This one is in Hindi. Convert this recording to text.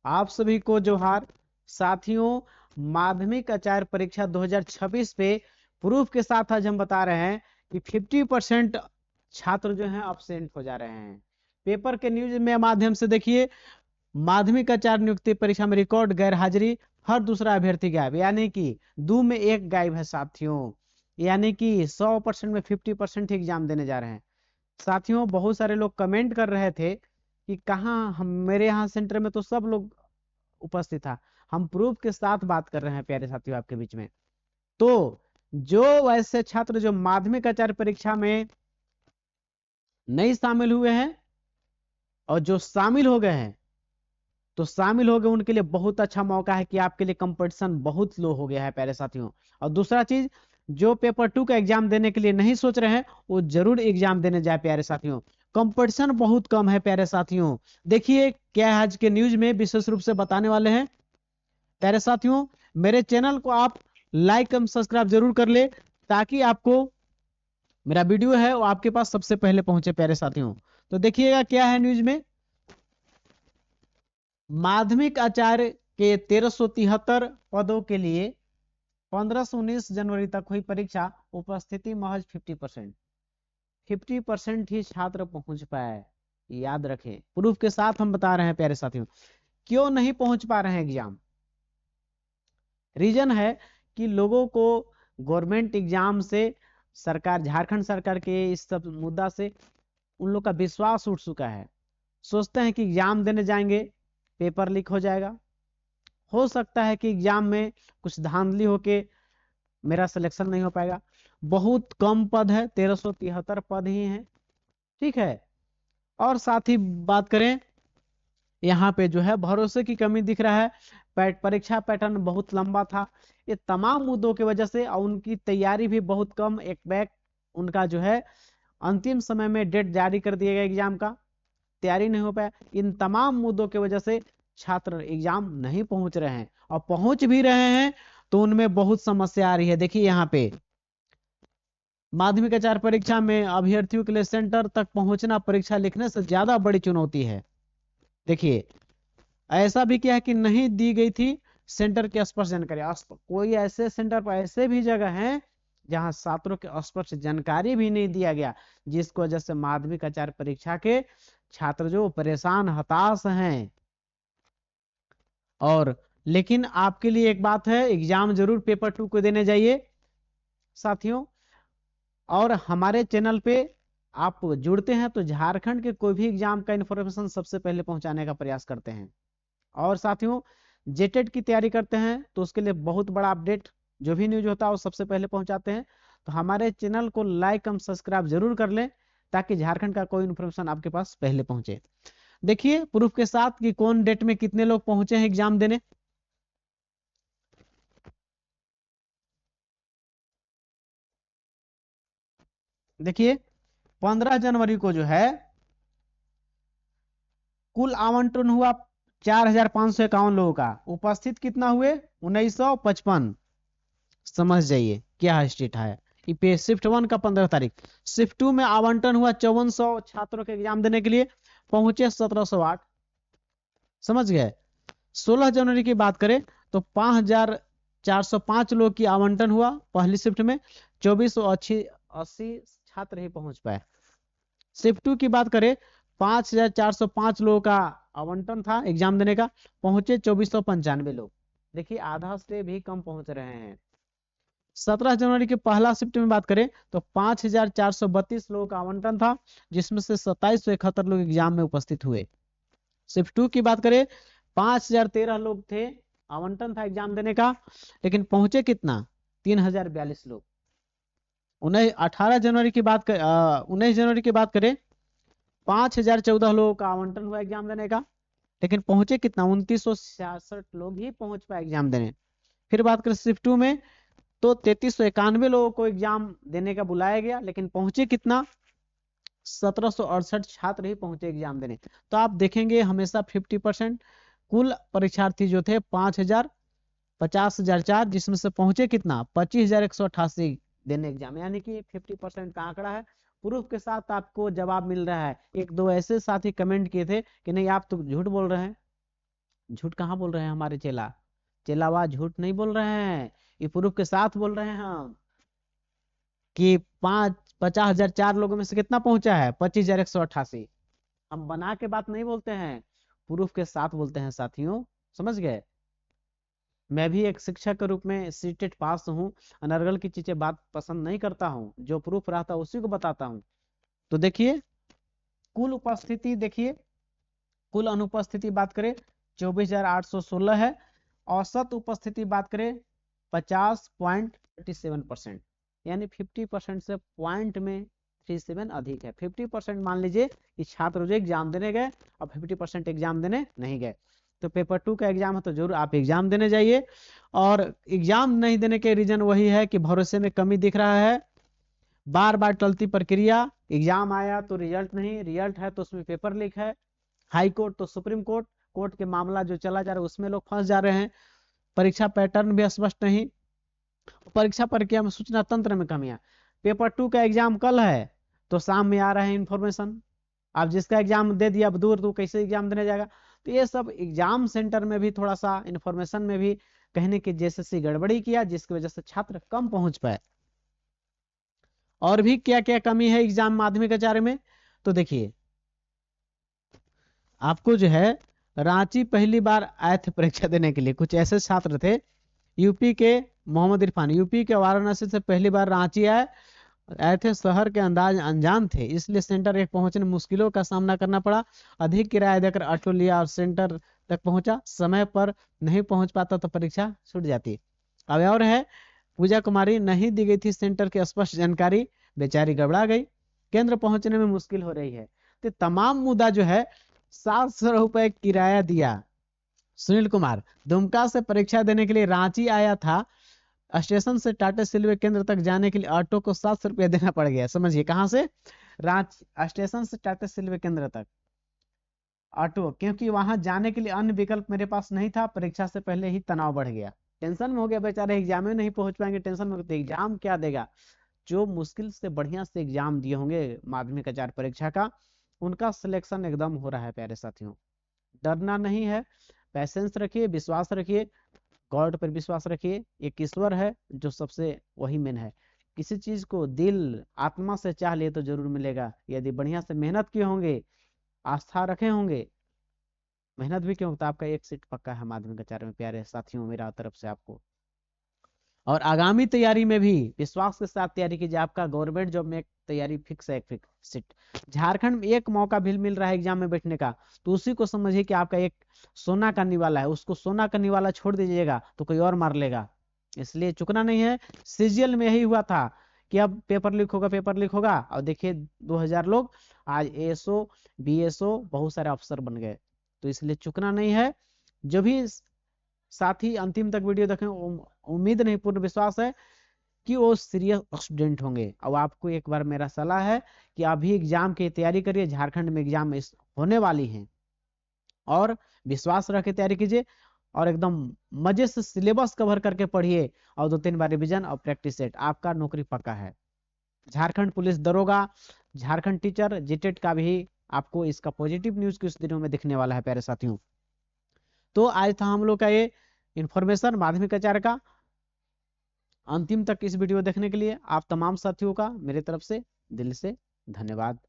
आप सभी को जोहार। साथियों, माध्यमिक आचार्य परीक्षा 2026 पे प्रूफ के साथ आज हम बता रहे हैं कि 50% छात्र जो हैं अब्सेंट हो जा रहे हैं। पेपर के न्यूज में माध्यम से देखिए, माध्यमिक आचार्य नियुक्ति परीक्षा में रिकॉर्ड गैर हाजिरी, हर दूसरा अभ्यर्थी गायब, यानी कि 2 में 1 गायब है साथियों। यानी कि 100% में 50% एग्जाम देने जा रहे हैं। साथियों, बहुत सारे लोग कमेंट कर रहे थे कि कहाँ, हम मेरे यहाँ सेंटर में तो सब लोग उपस्थित था। हम प्रूफ के साथ बात कर रहे हैं प्यारे साथियों आपके बीच में। तो जो वैसे छात्र जो माध्यमिक आचार्य परीक्षा में नहीं शामिल हुए हैं और जो शामिल हो गए हैं, तो शामिल हो गए उनके लिए बहुत अच्छा मौका है कि आपके लिए कंपटीशन बहुत लो हो गया है प्यारे साथियों। और दूसरा चीज, जो पेपर 2 का एग्जाम देने के लिए नहीं सोच रहे हैं वो जरूर एग्जाम देने जाए प्यारे साथियों। कंपटीशन बहुत कम है प्यारे साथियों। देखिए क्या आज के न्यूज में विशेष रूप से बताने वाले हैं प्यारे साथियों। मेरे चैनल को आप लाइक एवं सब्सक्राइब जरूर कर ले, ताकि आपको मेरा वीडियो है वो आपके पास सबसे पहले पहुंचे प्यारे साथियों। तो देखिएगा क्या है न्यूज में। माध्यमिक आचार्य के 1373 पदों के लिए 15 से 19 जनवरी तक हुई परीक्षा, उपस्थिति महज 50%। 50% ही छात्र पहुंच पाए, याद रखें। प्रूफ के साथ हम बता रहे हैं प्यारे साथियों। क्यों नहीं पहुंच पा रहे हैं एग्जाम? रीजन है कि लोगों को गवर्नमेंट एग्जाम से, सरकार, झारखंड सरकार के इस सब मुद्दा से उन लोग का विश्वास उठ चुका है। सोचते हैं कि एग्जाम देने जाएंगे, पेपर लीक हो जाएगा, हो सकता है कि एग्जाम में कुछ धांधली होके मेरा सिलेक्शन नहीं हो पाएगा। बहुत कम पद है, 1373 पद ही हैं, ठीक है। और साथ ही बात करें, यहाँ पे जो है भरोसे की कमी दिख रहा है। परीक्षा पैटर्न बहुत लंबा था। ये तमाम मुद्दों की वजह से, और उनकी तैयारी भी बहुत कम, एक बैक उनका जो है अंतिम समय में डेट जारी कर दिया गया एग्जाम का, तैयारी नहीं हो पाया। इन तमाम मुद्दों की वजह से छात्र एग्जाम नहीं पहुंच रहे हैं, और पहुंच भी रहे हैं तो उनमें बहुत समस्या आ रही है। देखिए यहाँ पे माध्यमिक आचार्य परीक्षा में अभ्यर्थियों के लिए सेंटर तक पहुंचना परीक्षा लिखने से ज्यादा बड़ी चुनौती है। देखिए ऐसा भी क्या है कि नहीं दी गई थी सेंटर की स्पष्ट जानकारी। कोई ऐसे सेंटर पर ऐसे भी जगह हैं जहां छात्रों के स्पष्ट जानकारी भी नहीं दिया गया, जिसकी वजह से माध्यमिक आचार्य परीक्षा के छात्र जो परेशान, हताश हैं। और लेकिन आपके लिए एक बात है, एग्जाम जरूर पेपर 2 को देने जाइए साथियों। और हमारे चैनल पे आप जुड़ते हैं तो झारखंड के कोई भी एग्जाम का इंफॉर्मेशन सबसे पहले पहुंचाने का प्रयास करते हैं। और साथियों, जेटेट की तैयारी करते हैं तो उसके लिए बहुत बड़ा अपडेट, जो भी न्यूज होता है वो सबसे पहले पहुंचाते हैं। तो हमारे चैनल को लाइक एवं सब्सक्राइब जरूर कर लें, ताकि झारखंड का कोई इन्फॉर्मेशन आपके पास पहले पहुंचे। देखिए प्रूफ के साथ कि कौन डेट में कितने लोग पहुंचे हैं एग्जाम देने। देखिए 15 जनवरी को जो है कुल आवंटन हुआ 4551 लोगों का। उपस्थित कितना हुए? 1955। समझ जाइए क्या स्टेट है। पे शिफ्ट 1 का 15 तारीख, शिफ्ट 2 में आवंटन हुआ 5400 छात्रों के एग्जाम देने के लिए, पहुंचे 1708। समझ गए। 16 जनवरी की बात करें तो 5405 लोग की आवंटन हुआ पहली शिफ्ट में, 2480 छात्र ही पहुंच पाए। शिफ्ट 2 की बात करें, 5405 लोगों का आवंटन था एग्जाम देने का, पहुंचे 2495 लोग। देखिए आधा से भी कम पहुंच रहे हैं। 17 जनवरी के पहला शिफ्ट में बात करें तो 5432 लोगों का आवंटन था, जिसमें से 2771 लोग एग्जाम में उपस्थित हुए। शिफ्ट 2 की बात करें, 5013 लोग थे, आवंटन था एग्जाम देने का, लेकिन पहुंचे कितना? 3042 लोग। 19 जनवरी की बात करें, 5014 लोगों का आवंटन हुआ एग्जाम देने का, लेकिन पहुंचे कितना? 2966 लोग ही पहुंच पाए एग्जाम देने। फिर बात करें शिफ्ट 2 में तो 3391 लोगों को एग्जाम देने का बुलाया गया, लेकिन पहुंचे कितना? 1768 छात्र ही पहुंचे एग्जाम देने। तो आप देखेंगे हमेशा 50%। कुल परीक्षार्थी जो थे 50,50,004, जिसमें से पहुंचे कितना? 25,188 देने एग्जाम, यानी कि 50% का आंकड़ा है। प्रूफ के साथ आपको जवाब मिल रहा है। एक दो ऐसे साथी कमेंट किए थे कि नहीं आप तो झूठ बोल रहे हैं, झूठ कहाँ बोल रहे हैं हमारे चेला? चेलावा झूठ नहीं बोल रहे हैं, ये प्रूफ के साथ बोल रहे हैं हम कि 50,000 4 लोगों में से कितना पहुंचा है? 25,188। हम बना के बात नहीं बोलते हैं, प्रूफ के साथ बोलते हैं साथियों, समझ गए? मैं भी एक शिक्षक के रूप में सीटेट पास हूँ, अनर्गल की चीजें बात पसंद नहीं करता हूँ, जो प्रूफ रहता है उसी को बताता हूँ। तो देखिए कुल उपस्थिति, देखिए कुल अनुपस्थिति बात करें 24,816 है, औसत उपस्थिति बात करें 50.37%, यानी 50% से पॉइंट में 37 अधिक है। 50% मान लीजिए कि छात्र जो एग्जाम देने गए और 50% एग्जाम देने नहीं गए, तो पेपर 2 का एग्जाम है तो जरूर आप एग्जाम देने जाइए। और एग्जाम नहीं देने के रीजन वही है कि भरोसे में कमी दिख रहा है, बार बार टलती प्रक्रिया, एग्जाम आया तो रिजल्ट नहीं, रिजल्ट है तो उसमें पेपर लीक है, हाई कोर्ट तो सुप्रीम कोर्ट, कोर्ट के मामला जो चला जा रहा है उसमें लोग फंस जा रहे हैं, परीक्षा पैटर्न भी स्पष्ट नहीं, परीक्षा प्रक्रिया में सूचना तंत्र में कमियां। पेपर 2 का एग्जाम कल है तो शाम में आ रहा है इंफॉर्मेशन, अब जिसका एग्जाम दे दिया अब दूर तो कैसे एग्जाम देने जाएगा? तो ये सब एग्जाम सेंटर में भी थोड़ा सा इंफॉर्मेशन में भी कहने की जैसे गड़बड़ी किया, जिसकी वजह से छात्र कम पहुंच पाए। और भी क्या क्या कमी है एग्जाम माध्यमिक आचार्य में, तो देखिए आपको जो है रांची पहली बार आए थे परीक्षा देने के लिए, कुछ ऐसे छात्र थे यूपी के, मोहम्मद इरफान यूपी के वाराणसी से पहली बार रांची आए थे, शहर के अंदाज अनजान थे, इसलिए सेंटर एक पहुंचने में मुश्किलों का सामना करना पड़ा, अधिक किराया देकर ऑटो लिया और सेंटर तक पहुंचा, समय पर नहीं पहुंच पाता तो परीक्षा छूट जाती। अब और है पूजा कुमारी, नहीं दी गई थी सेंटर की स्पष्ट जानकारी, बेचारी घबरा गई, केंद्र पहुंचने में मुश्किल हो रही है। तो तमाम मुद्दा जो है 700 रुपए किराया दिया। सुनील कुमार दुमका से परीक्षा देने के लिए रांची आया था, स्टेशन से टाटा सिल्वे केंद्र तक जाने के लिए ऑटो को 700 रुपया देना पड़ गया। समझिए कहां से? रांची स्टेशन से टाटा सिल्वे केंद्र तक ऑटो, क्योंकि वहां जाने के लिए अन्य विकल्प मेरे पास नहीं था, परीक्षा से पहले ही तनाव बढ़ गया, टेंशन में हो गया बेचारे, एग्जाम में नहीं पहुंच पाएंगे, टेंशन में, तो एग्जाम क्या देगा? जो मुश्किल से बढ़िया से एग्जाम दिए होंगे माध्यमिक आचार्य परीक्षा का, उनका सिलेक्शन एकदम हो रहा है प्यारे साथियों। डरना नहीं है, पैसेंस रखिए, विश्वास रखिए, गॉड पर विश्वास रखिए, एक ईश्वर है जो सबसे वही मेन है। किसी चीज को दिल आत्मा से चाह लिए तो जरूर मिलेगा, यदि बढ़िया से मेहनत किए होंगे, आस्था रखे होंगे, मेहनत भी क्यों, तो आपका एक सीट पक्का है माध्यमिक आचार्य में प्यारे साथियों, मेरा तरफ से आपको। और आगामी तैयारी में भी विश्वास के साथ तैयारी कीजिए, आपका गवर्नमेंट जॉब में एक तैयारी फिक्स है, एक फिक्स सीट। झारखंड में एक मौका भी मिल रहा है एग्जाम में बैठने का, तो उसी को समझिए कि आपका एक सोना का निवाला है, उसको सोना का निवाला छोड़ दीजिएगा तो कोई और मार लेगा, इसलिए चुकना नहीं है। सीजीएल में यही हुआ था कि अब पेपर लीक होगा, पेपर लीक होगा, और देखिए 2000 लोग आज एएसओ बीएसओ बहुत सारे अफसर बन गए, तो इसलिए चुकना नहीं है। जो भी साथी अंतिम तक वीडियो देखें, उम्मीद नहीं पूर्ण विश्वास है कि वो सीरियस स्टूडेंट होंगे। अब आपको एक बार मेरा सलाह है कि अभी एग्जाम की तैयारी करिए, झारखंड में एग्जाम होने वाली है, और विश्वास रख के तैयारी कीजिए, और एकदम मजे से सिलेबस कवर करके पढ़िए, और 2-3 बार रिवीजन और प्रैक्टिस सेट, आपका नौकरी पक्का है। झारखंड पुलिस दरोगा, झारखंड टीचर जीटेट का भी आपको इसका पॉजिटिव न्यूज कुछ दिनों में दिखने वाला है प्यारे साथियों। तो आज था हम लोग का ये इंफॉर्मेशन माध्यमिक आचार्य का। अंतिम तक इस वीडियो देखने के लिए आप तमाम साथियों का मेरे तरफ से दिल से धन्यवाद।